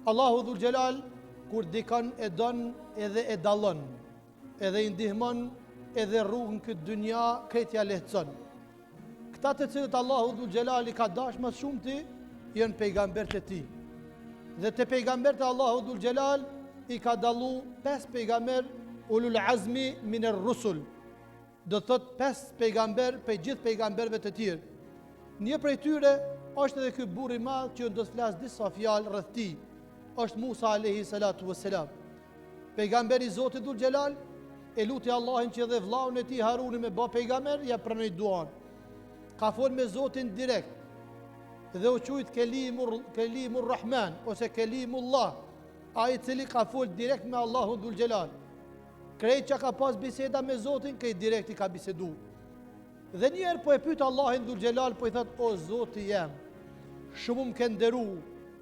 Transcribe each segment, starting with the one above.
Allahu Dhul Gjelal, kur dikon e don edhe e dallon, edhe i ndihmon, edhe rrugën këtë dynja këtja lehtëson. Këta të cilët Allahu Dhul Gjelal i ka dash më shumë ti, janë pejgambert e ti. Dhe të pejgambert e Allahu Dhul Gjelal i ka dallu 5 pejgamber ulul azmi miner rusul. Do thot 5 pejgamber për gjithë pejgamberve të tjerë. Një prej tyre është edhe ky burr i madh që do të flas disa fjalë rreth tij. Është Musa alayhi salatu wassalam. Pejgamberi i Zotit Dhul Gjelal e luti Allahin që dhe vllaun e tij Haruni me bë pejgamber ja pranoi duan. Ka folë me Zotin direkt dhe u quajt Kelimur Rahman ose Kelimullah, ai i cili ka folë direkt me Allahun Dhul Gjelal. Krejt që ka pas biseda me Zotin, krejt direkt i ka bisedu. Dhe njerë po e pyet Allahin Dhul Gjelal, po i thot, o Zoti jem, shumë më ke nderu,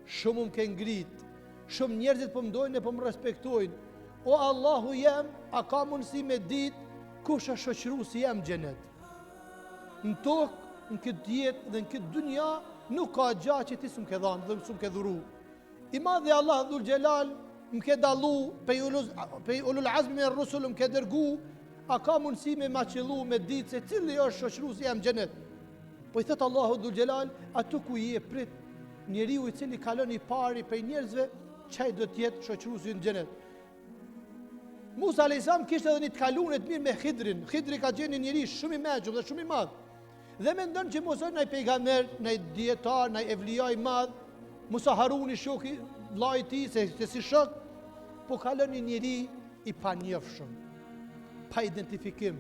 shumë më ke ngrit, shumë njerëzit po më dojnë e po më respektojnë. O Allahu jem, a ka mundësi me dit, kush është shoqëru si jem xhenet? Në tokë, në këtë jetë dhe në këtë dunja, nuk ka gjatë që ti s'm ke dhanë dhe s'm ke dhuru. I madhi Allah Dhul Gjelal më ke dallu pe ulul azmi me rusul më ke dërgu, a ka mundësi me ma qëllu me ditë se cili është shoqëru si jam xhenet? Po i thëtë Allahu Dhul Gjelal, ato ku i e prit njeriu i cili kalon i pari prej njerëzve, çaj do t'jetë shoqëru si në xhenet. Musa a.s. kishte edhe një të kalunet mirë me Khidrin. Khidri ka qenë një njeri shumë i mençur dhe shumë i madh. Dhe mendon që mos është ndaj pejgamber, ndaj dietar, ndaj evlia i madh, Musa Haruni shoku vllai i tij se si shok, po kalon një njeri i panjohshëm, pa identifikim,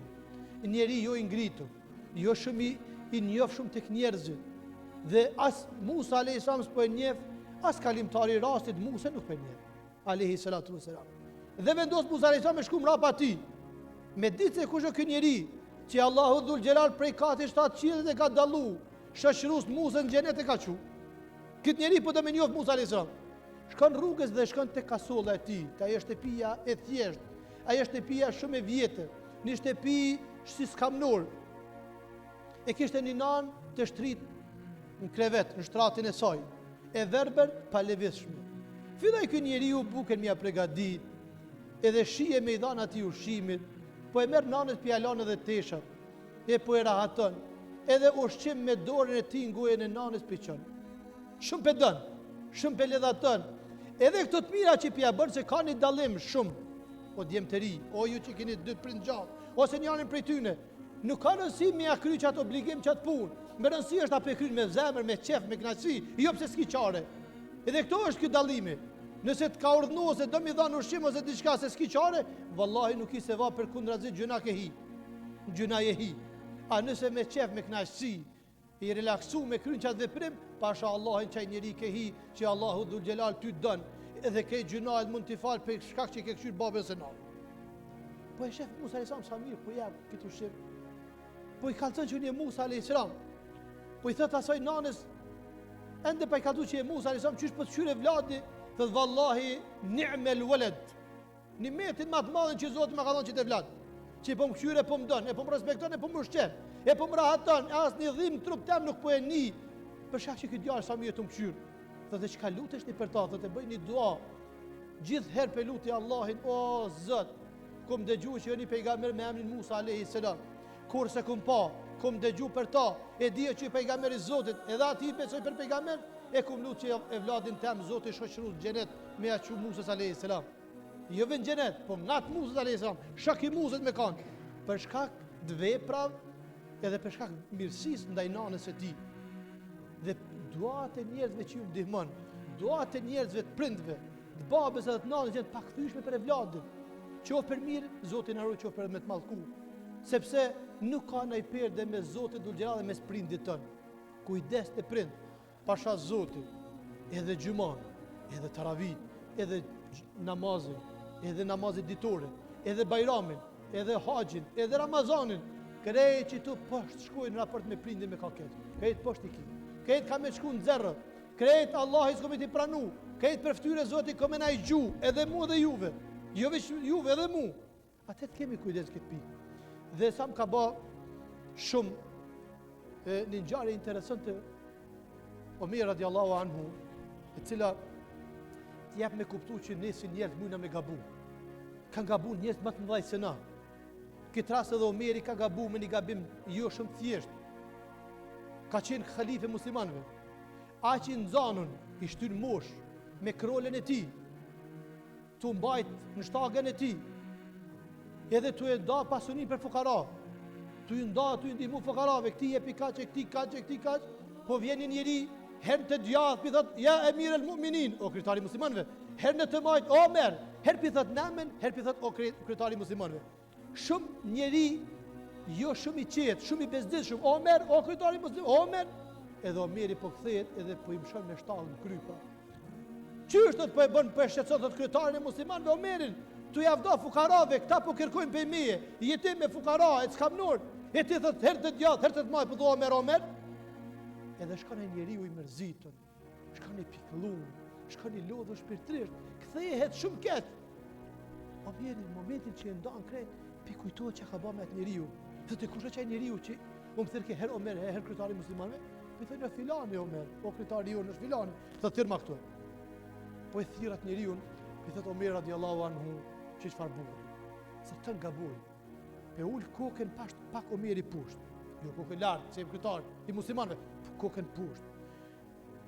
një njeri jo i ngritur, jo shumë i njohshëm tek njerëzit. Dhe as Musa a.s. s'po e njeh, as kalimtari i rastit Musa nuk po e njeh. Alayhi salatu wassalam. Dhe vendos Musa a.s. me shku mrapa ati, me ditë se kush është ky njeri që Allahu Dhul Gjelal prej kati 7 qiellit e ka dallu, shoqërus Musa në xhenet e ka qu. Këtë njeri po do me njoft Musa a.s. Shkon rrugës dhe shkon te kasolla e tij, ka ajo shtëpia e thjesht, ajo shtëpia shumë e vjetër, një shtëpi si skamnor. E kishte një nan të shtrit në krevet, në shtratin e saj, e verber pa lëvizshme. Filloi ky njeriu buken mja pregadit, edhe shije me i dhan ati ushqimit, po e merr nanët pjalan edhe teshat, e po e rahaton, edhe ushqim me dorën e tij ngojën e nanës piqon. Shumë pe dën, shumë pe ledhaton. Edhe këto të mira që pja bën se ka një dallim shumë, o djemtëri, o ju që keni 2 prind gjatë, ose një anin prej tyne, nuk ka rëndësi me ja kry qatë obligim qatë punë. Me rëndësi është ta kryen me zemër, me qef, me kënaqësi, jo pse s'ki qare. Edhe këto është ky dallimi. Nëse të ka urdhënu ose do mi dhanë ushqim ose diçka se s'ki qare, vallahi nuk i se va për kundrazi gjuna ke hi. Gjuna je hi. A nëse me qef, me kënaqësi, i relaksu me kryen qatë veprim, pasha Allahin qaj njeri ke hi që Allahu Dhul Gjelal ty dën, edhe ke gjunajt mund t'i falë për shkak që ke këshyrë babës e nanë. Po e shef Musa a.s. sa mirë, po jam këtë ushqim. Po i kalëcën që një Musa a.s. Po i thët asaj nanës, ende pa i kalëcu që e Musa a.s. qysh për të shyre vladi, thët vallahi ni'mel walad. Një metin ma të madhin që Zotë më ka thonë që të vlad, që i po më këshyre, po më dënë, e po më respekton, e po më ushqem, e po më rahaton, asë një dhim trup tem nuk po e ni, për shkak që këtë djalë sa mirë të më këshyrë. Thëtë që ka lutesh një për ta, thëtë bëj një dua, gjithë herë për luti Allahin, o Zot, kum dëgju që një pejgamber me emrin Musa a.s. Kur se kum pa, kum dëgju për ta, e dije që i pejgamber i Zotit, edhe ati i besoj për pejgamber, e kum lutë që e vladin tem Zotit shoqëru xhenet me aqu Musa a.s. Jo vën xhenet, po ngat Musa a.s. Shok i Musës me kanë, për shkak të veprave edhe për shkak të mirësisë ndaj nanës së tij. Dhe duat e njerëzve që ju ndihmon, duat e njerëzve të prindve, të babës edhe të nanës janë pakthyeshme për evladin. Qoftë për mirë, Zoti na ruaj, qoftë për me të mallku. Sepse nuk ka ndaj perde me Zotin Dhul Gjelal dhe mes prindit ton. Kujdes te prind, pasha Zoti, edhe gjumon, edhe taravit, edhe namazin, edhe namazin ditore, edhe bajramin, edhe haxhin, edhe Ramazanin, krejt që tu poshtë shkojnë në raport me prindin me kaket. Krejt poshtë i ki. Krejt ka me shku në zerrët. Krejt Allah i s'kome ti pranu. Krejt për ftyre Zoti kome na i gju, edhe mu dhe juve. Jo veç juve edhe mu. Atë të kemi kujdes këtë pikë. Dhe sa më ka ba shumë një ngjarje interesante Omer radiallahu anhu, e cila t'jep me kuptu që ne si njerëz mujna me gabu. Kanë gabu njerëz më të mëdhej se na. Këtë rast edhe Omeri ka gabu me një gabim jo shumë thjesht. Ka qenë khalife muslimanëve. Aq i nxanun, i shtyn mosh me krolën e tij. Tu mbajt në shtagën e tij. Edhe tu e nda pasunin për fukara. Tu i nda, tu i ndihmu fukarave, këti jepi kaq, këti kaq. Po vjen një njeri herë të djathtë, pi thot, ja emir el mu'minin, o kryetari muslimanëve. Herë në të majt, Omer, herë pi thot namen, herë pi thot o kryetari muslimanëve. Shumë njeri, jo shumë i qetë, shumë i bezdishëm, Omer, o kryetari muslimanëve, Omer. Edhe Omeri po kthehet edhe po i mshon me shtallën krypa. Qysh do të po e bën për shqetësot të kryetarin e muslimanëve Omerin? Tu javdo fukarave, këta po kërkojnë për meje, jetim me fukara, e s'kam nur. E ti thot herë të djathtë, herë të majt, po thot Omer. Edhe shkon ai njeriu i mërzitun, shkon i pikëllum, shkon i lodhur shpirtërisht, kthehet shumë keq. Omeri në momentin që e ndan krejt, pi kujtohet çka ka bërë me atë njeriu. Thotë kush është ai njeriu që u thërke herë Omer, herë kryetari i muslimanëve? Pi thonë filani Omer, o kryetari ju është filani. Thotë thirr ma këtu. Po e thirr atë njeriu, pi thotë Omer radiallahu anhu, çfarë burri. Se të ngaboi. E ul kokën pak Omeri poshtë. Jo kokën lart, se kryetar i muslimanëve, kokën poshtë.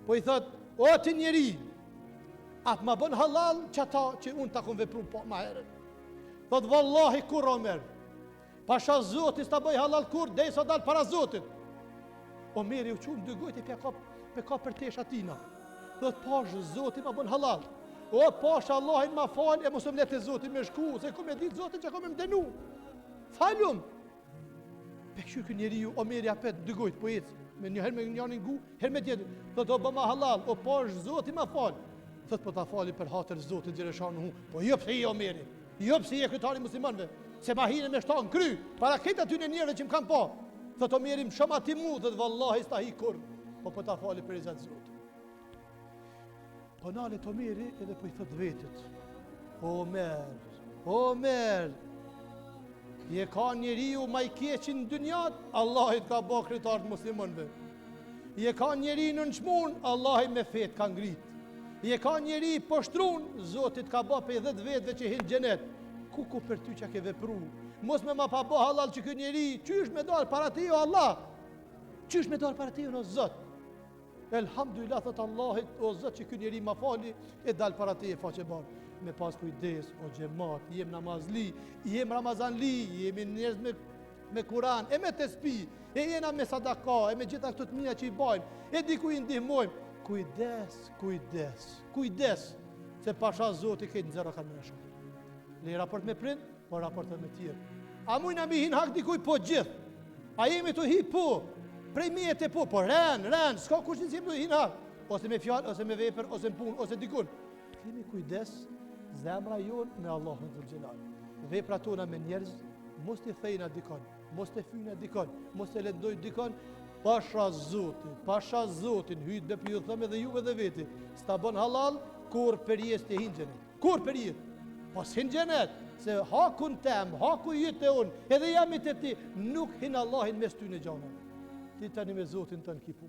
Po i thot, o ti njeri, atë ma bën halal që ata që unë ta kom vepru po ma herën. Thot, vallahi kur Omer, pasha Zotit s'ta bëj halal kur, dhe i sa dal para Zotit. Omeri u qunë dy gojt e pe ka për tesh atina. Thot, pash Zotit ma bën halal. O, pash Allahin ma fal, e mos më letë Zotit me shku, se kom e ditë Zotit që kom e më denu. Falum. Pe këshur kë njeri ju, Omeri apet dy gojt, po ecë. Me njëherë me njërin gu, herë me tjetër. Thot, o, bëma halal, o, pash Zotit ma fal. Thot, po ta fali për hatër Zotit Gjereshan hu. Po jo pse i Omeri, jo pse i e kryetari muslimanëve, se ma hine me shtanë kry, para këtë aty në njerëve që më kam pa. Thot, Omeri më shumë ati mu, thot, vallahi s'ta hi kur, po ta fali për izat Zotit. Po nalet Omeri edhe po i thot vetit, Omer, je ka njeriu ma i keqin në dynjat, Allahit ka bo kryetar të muslimanëve. Je ka njeri në nçmun, Allahit me fet ka ngrit. Je ka njeri poshtrun, Zotit ka bo për 10 vetëve që hinë xhenet. Ku për ty që ke vepru? Mos me ma pa bo halal që kë njeri, qysh me dalë para ti o Allah? Qysh me dalë para ti o Zot? Elhamdulillah, thot Allahit, o Zot që kë njeri ma fali, e dalë para ti e faqe barë. Me pas kujdes, o xhemat, jem namazli, jem ramazanli, jemi njerëz me Kur'an, e me tespi, e jena me sadaka, e me gjitha këto të mira që i bajnë, e diku i ndihmojmë. Kujdes, se pasha Zoti këtë nxera kanë me shumë. Le raport me prind, po raport me tjerë. A mujna mi hin hak dikuj, po gjithë. A jemi të hi, po. Prej mjete, po ren, s'ka kush në zimë të hin hak. Ose me fjallë, ose me vepër, ose me punë, ose dikun. Kemi kujdes, zemra jonë me Allahun dhul xhelal. Vepra tona me njerëz, mos t'i thejna dikon, mos t'i fyna dikon, mos t'i lendoj dikon, pasha Zotin, hyjt be për ju thëmë edhe juve dhe veti, s'ta bon halal, kur për jes të hinë gjenet. Kur për jes? Pas hinë gjenet, se hakun tem, haku jytë e unë, edhe jam i të ti, nuk hinë Allahin mes ty në gjana. Ti tani me Zotin të në kipu.